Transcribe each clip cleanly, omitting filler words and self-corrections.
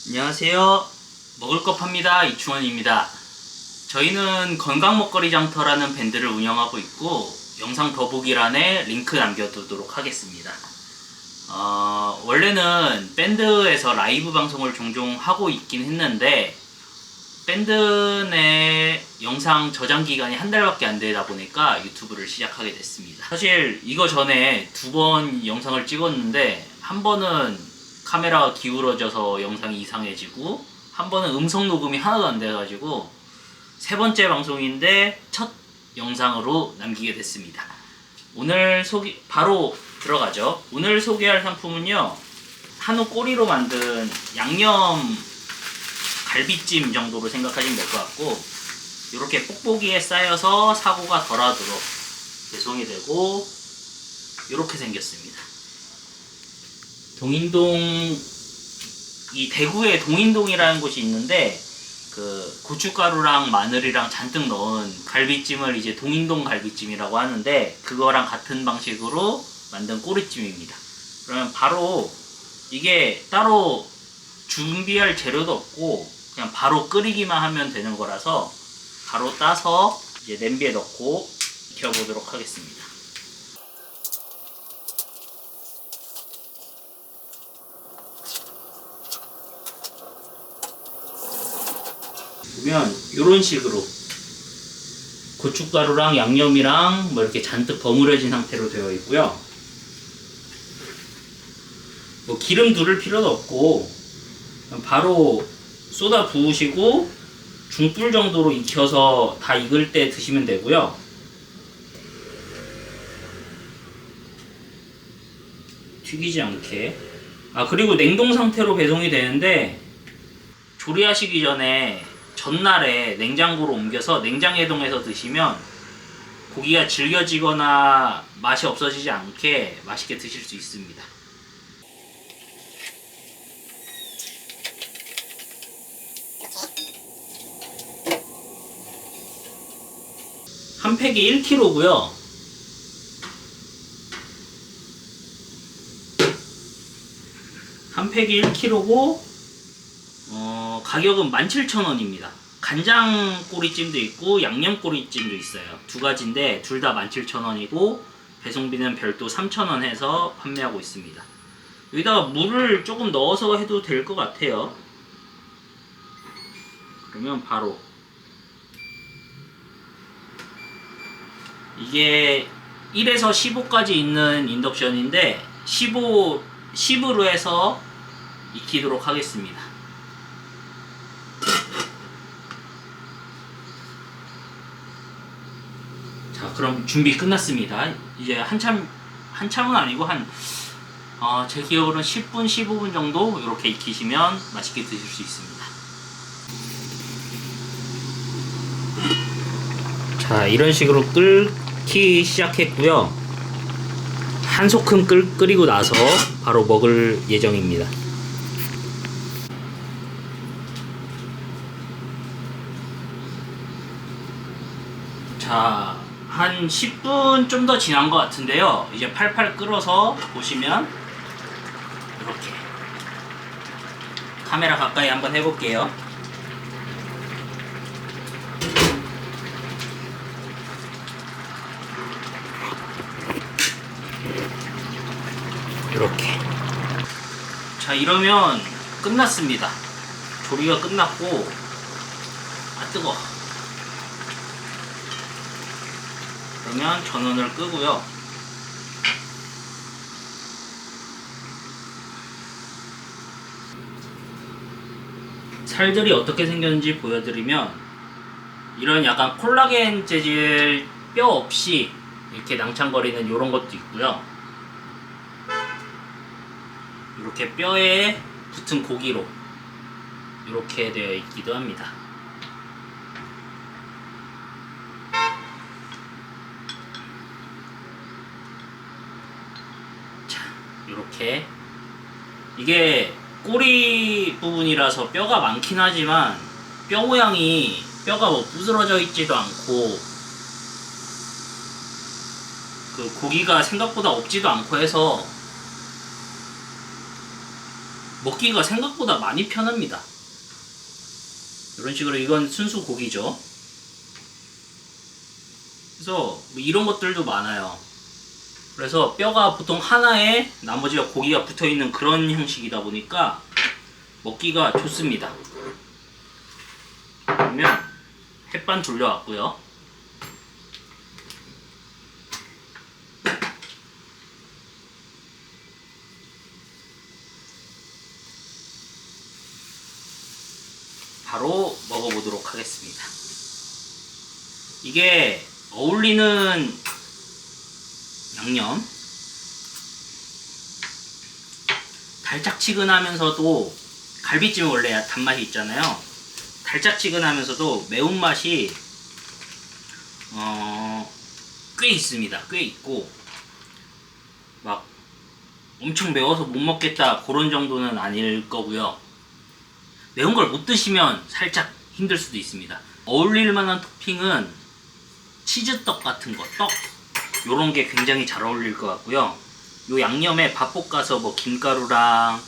안녕하세요. 먹을 거 팝니다. 이충원입니다. 저희는 건강먹거리 장터라는 밴드를 운영하고 있고 영상 더보기란에 링크 남겨두도록 하겠습니다. 원래는 밴드에서 라이브 방송을 종종 하고 있긴 했는데 밴드 내 영상 저장 기간이 한 달밖에 안 되다 보니까 유튜브를 시작하게 됐습니다. 사실 이거 전에 2번 영상을 찍었는데 한 번은 카메라가 기울어져서 영상이 이상해지고 한 번은 음성 녹음이 하나도 안 돼가지고 세 번째 방송인데 첫 영상으로 남기게 됐습니다. 오늘 바로 들어가죠. 오늘 소개할 상품은요, 한우 꼬리로 만든 양념 갈비찜 정도로 생각하시면 될 것 같고, 이렇게 뽁뽁이에 쌓여서 사고가 덜하도록 배송이 되고 이렇게 생겼습니다. 이 대구에 동인동이라는 곳이 있는데 그 고춧가루랑 마늘이랑 잔뜩 넣은 갈비찜을 이제 동인동 갈비찜이라고 하는데, 그거랑 같은 방식으로 만든 꼬리찜입니다. 그러면 바로 이게 따로 준비할 재료도 없고 그냥 바로 끓이기만 하면 되는 거라서 바로 따서 이제 냄비에 넣고 익혀보도록 하겠습니다. 보면 이런 식으로 고춧가루랑 양념이랑 뭐 이렇게 잔뜩 버무려진 상태로 되어 있고요. 뭐 기름 두를 필요도 없고 바로 쏟아 부으시고 중불 정도로 익혀서 다 익을 때 드시면 되고요. 튀기지 않게. 그리고 냉동 상태로 배송이 되는데 조리하시기 전에 전날에 냉장고로 옮겨서 냉장해동해서 드시면 고기가 질겨지거나 맛이 없어지지 않게 맛있게 드실 수 있습니다. 한 팩이 1kg고요. 한 팩이 1kg고 가격은 17,000원입니다. 간장 꼬리찜도 있고 양념 꼬리찜도 있어요. 두 가지인데 둘 다 17,000원이고 배송비는 별도 3,000원 해서 판매하고 있습니다. 여기다가 물을 조금 넣어서 해도 될 것 같아요. 그러면 바로 이게 1에서 15까지 있는 인덕션인데 10으로 해서 익히도록 하겠습니다. 자, 그럼 준비 끝났습니다. 이제 한참은 아니고 제 기억으로는 10분, 15분 정도 이렇게 익히시면 맛있게 드실 수 있습니다. 자, 이런 식으로 끓기 시작했고요. 한 소끔 끓이고 나서 바로 먹을 예정입니다. 자, 한 10분 좀 더 지난 것 같은데요. 이제 팔팔 끓어서 보시면 이렇게 카메라 가까이 한번 해볼게요. 이렇게. 자, 이러면 끝났습니다. 조리가 끝났고, 뜨거워. 그러면 전원을 끄고요. 살들이 어떻게 생겼는지 보여드리면, 이런 약간 콜라겐 재질 뼈 없이 이렇게 낭창거리는 이런 것도 있고요. 이렇게 뼈에 붙은 고기로 이렇게 되어 있기도 합니다. 자, 이렇게 이게 꼬리 부분이라서 뼈가 많긴 하지만 뼈 모양이 뼈가 뭐 부스러져 있지도 않고 그 고기가 생각보다 없지도 않고 해서 먹기가 생각보다 많이 편합니다. 이런 식으로 이건 순수 고기죠. 그래서 뭐 이런 것들도 많아요. 그래서 뼈가 보통 하나에 나머지가 고기가 붙어있는 그런 형식이다 보니까 먹기가 좋습니다. 그러면 햇반 돌려왔고요. 바로 먹어보도록 하겠습니다. 이게 어울리는 양념, 달짝지근하면서도, 갈비찜은 원래 단맛이 있잖아요. 달짝지근하면서도 매운맛이 꽤 있습니다. 꽤 있고, 막 엄청 매워서 못 먹겠다 그런 정도는 아닐 거고요. 매운 걸 못 드시면 살짝 힘들 수도 있습니다. 어울릴 만한 토핑은 치즈떡 같은 거, 떡 요런 게 굉장히 잘 어울릴 것 같고요. 요 양념에 밥 볶아서 뭐 김가루랑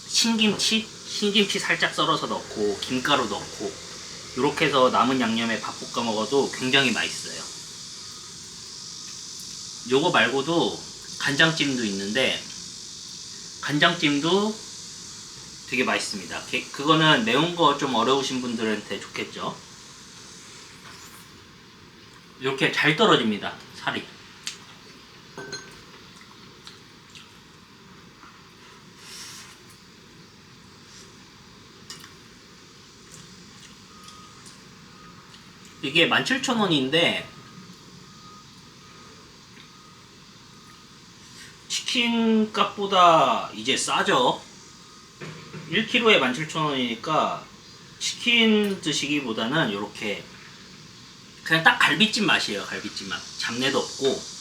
신김치 살짝 썰어서 넣고 김가루 넣고 요렇게 해서 남은 양념에 밥 볶아 먹어도 굉장히 맛있어요. 요거 말고도 간장찜도 있는데 간장찜도 되게 맛있습니다. 그거는 매운 거 좀 어려우신 분들한테 좋겠죠. 이렇게 잘 떨어집니다, 살이. 이게 17,000원인데 치킨 값보다 이제 싸죠. 1kg에 17,000원이니까 치킨 드시기보다는 이렇게 그냥 딱 갈비찜 맛이에요. 갈비찜 맛. 잡내도 없고.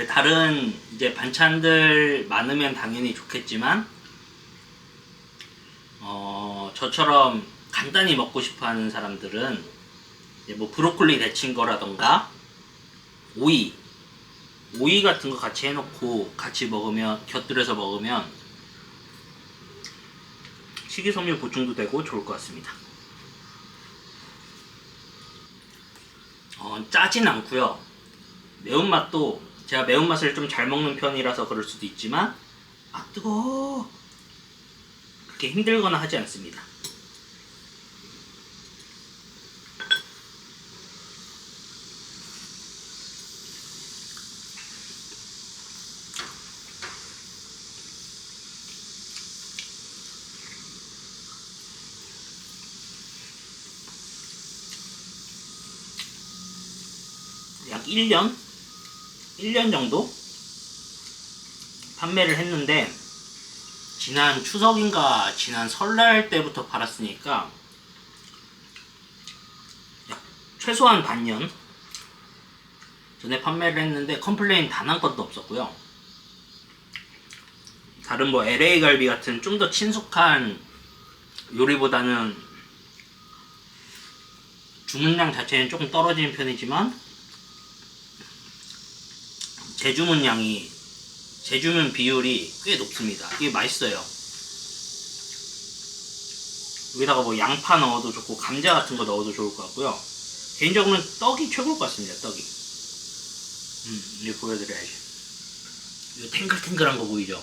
다른 이제 반찬들 많으면 당연히 좋겠지만 저처럼 간단히 먹고 싶어하는 사람들은 이제 뭐 브로콜리 데친 거라던가 오이 같은 거 같이 해놓고 같이 먹으면, 곁들여서 먹으면 식이섬유 보충도 되고 좋을 것 같습니다. 짜진 않고요. 매운맛도 제가 매운맛을 좀 잘 먹는 편이라서 그럴 수도 있지만 뜨거워 그렇게 힘들거나 하지 않습니다. 약 1년 정도 판매를 했는데 지난 추석인가 지난 설날 때부터 팔았으니까 최소한 반년 전에 판매를 했는데 컴플레인 단 한 건도 없었고요. 다른 뭐 LA 갈비 같은 좀 더 친숙한 요리보다는 주문량 자체는 조금 떨어지는 편이지만 재주문 비율이 꽤 높습니다. 이게 맛있어요. 여기다가 뭐 양파 넣어도 좋고 감자 같은 거 넣어도 좋을 것 같고요. 개인적으로는 떡이 최고일 것 같습니다. 떡이. 이거 보여드려야지. 이거 탱글탱글한 거 보이죠?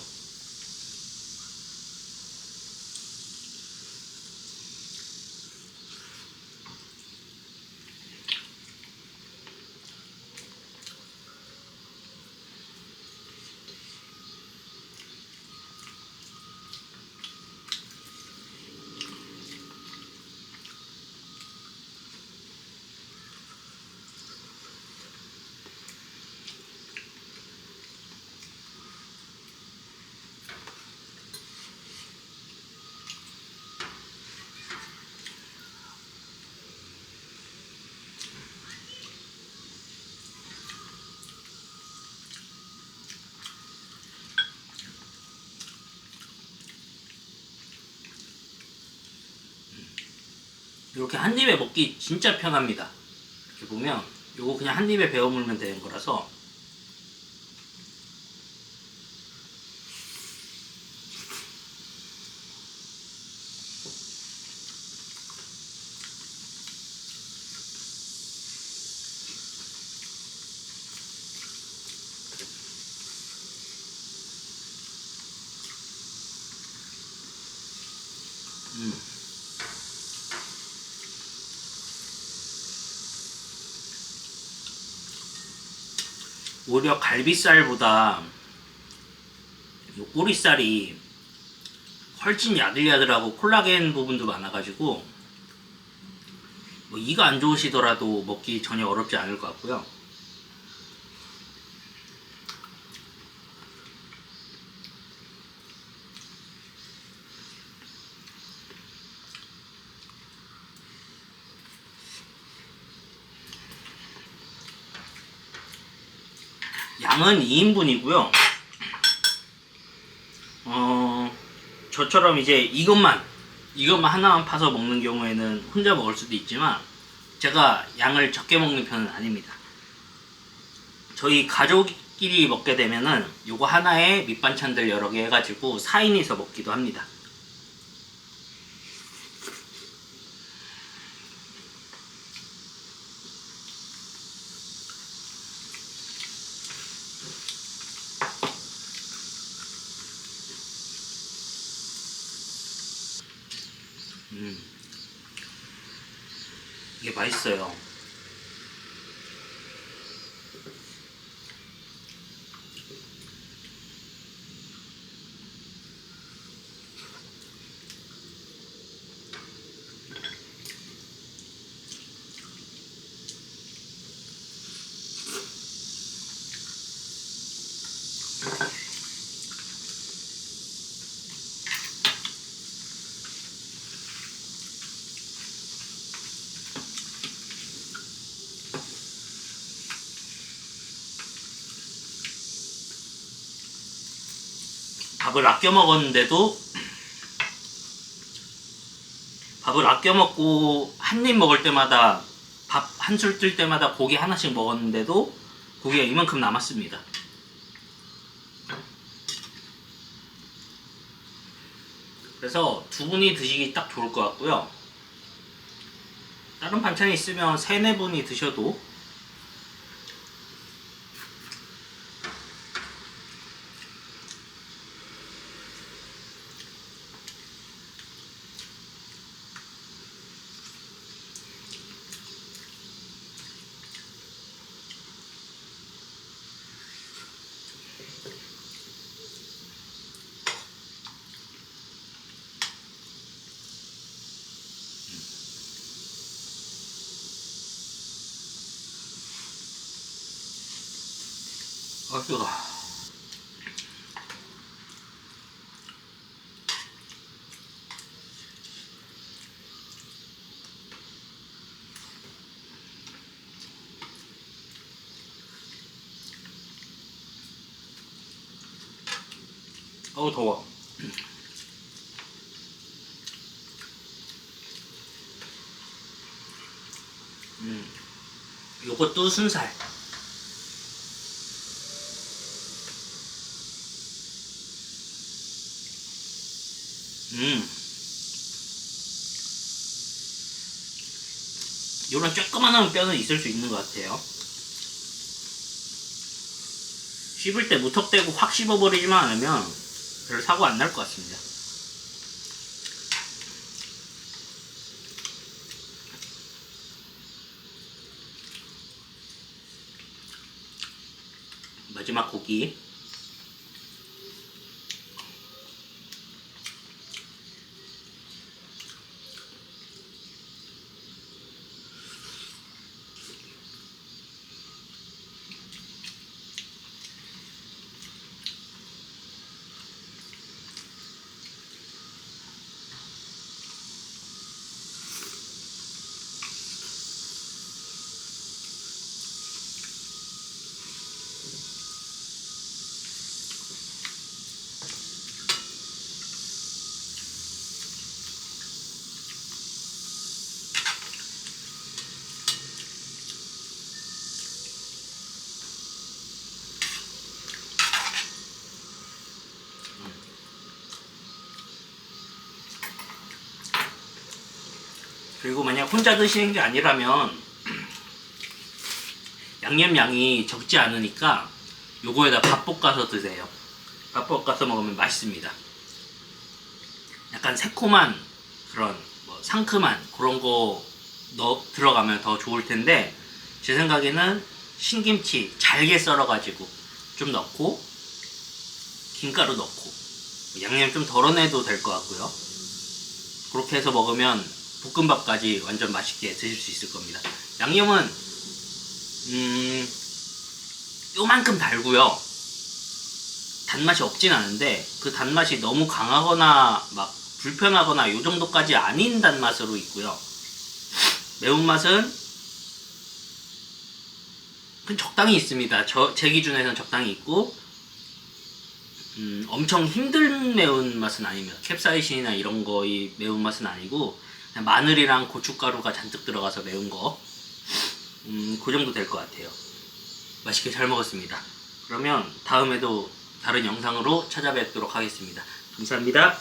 이렇게 한 입에 먹기 진짜 편합니다. 이렇게 보면 요거 그냥 한 입에 베어 물면 되는 거라서. 오히려 갈비살보다 이 꼬리살이 훨씬 야들야들하고 콜라겐 부분도 많아가지고 뭐 이가 안 좋으시더라도 먹기 전혀 어렵지 않을 것 같고요. 양은 2인분이고요. 저처럼 이제 이것만 하나만 파서 먹는 경우에는 혼자 먹을 수도 있지만 제가 양을 적게 먹는 편은 아닙니다. 저희 가족끼리 먹게 되면은 요거 하나에 밑반찬들 여러 개 해가지고 4인이서 먹기도 합니다. 이게 맛있어요. 밥을 아껴 먹었는데도 밥을 아껴 먹고 한 입 먹을 때마다 밥 한 술 뜰 때마다 고기 하나씩 먹었는데도 고기가 이만큼 남았습니다. 그래서 두 분이 드시기 딱 좋을 것 같고요. 다른 반찬이 있으면 세네 분이 드셔도 뜨거. 어우 더워. 요것도 순살. 요런 조그만한 뼈는 있을 수 있는 것 같아요. 씹을 때 무턱대고 확 씹어버리지만 않으면 별 사고 안 날 것 같습니다. 마지막 고기. 그리고 만약 혼자 드시는 게 아니라면 양념 양이 적지 않으니까 요거에다 밥 볶아서 드세요. 밥 볶아서 먹으면 맛있습니다. 약간 새콤한 그런 뭐 상큼한 그런 거 들어가면 더 좋을 텐데 제 생각에는 신김치 잘게 썰어가지고 좀 넣고 김가루 넣고 양념 좀 덜어내도 될 것 같고요. 그렇게 해서 먹으면 볶음밥까지 완전 맛있게 드실 수 있을 겁니다. 양념은 요만큼 달고요. 단맛이 없진 않은데 그 단맛이 너무 강하거나 막 불편하거나 요 정도까지 아닌 단맛으로 있고요. 매운맛은 적당히 있습니다. 제 기준에서는 적당히 있고 엄청 힘든 매운맛은 아닙니다. 캡사이신이나 이런 거의 매운맛은 아니고 그냥 마늘이랑 고춧가루가 잔뜩 들어가서 매운 거 그 정도 될 것 같아요. 맛있게 잘 먹었습니다. 그러면 다음에도 다른 영상으로 찾아뵙도록 하겠습니다. 감사합니다.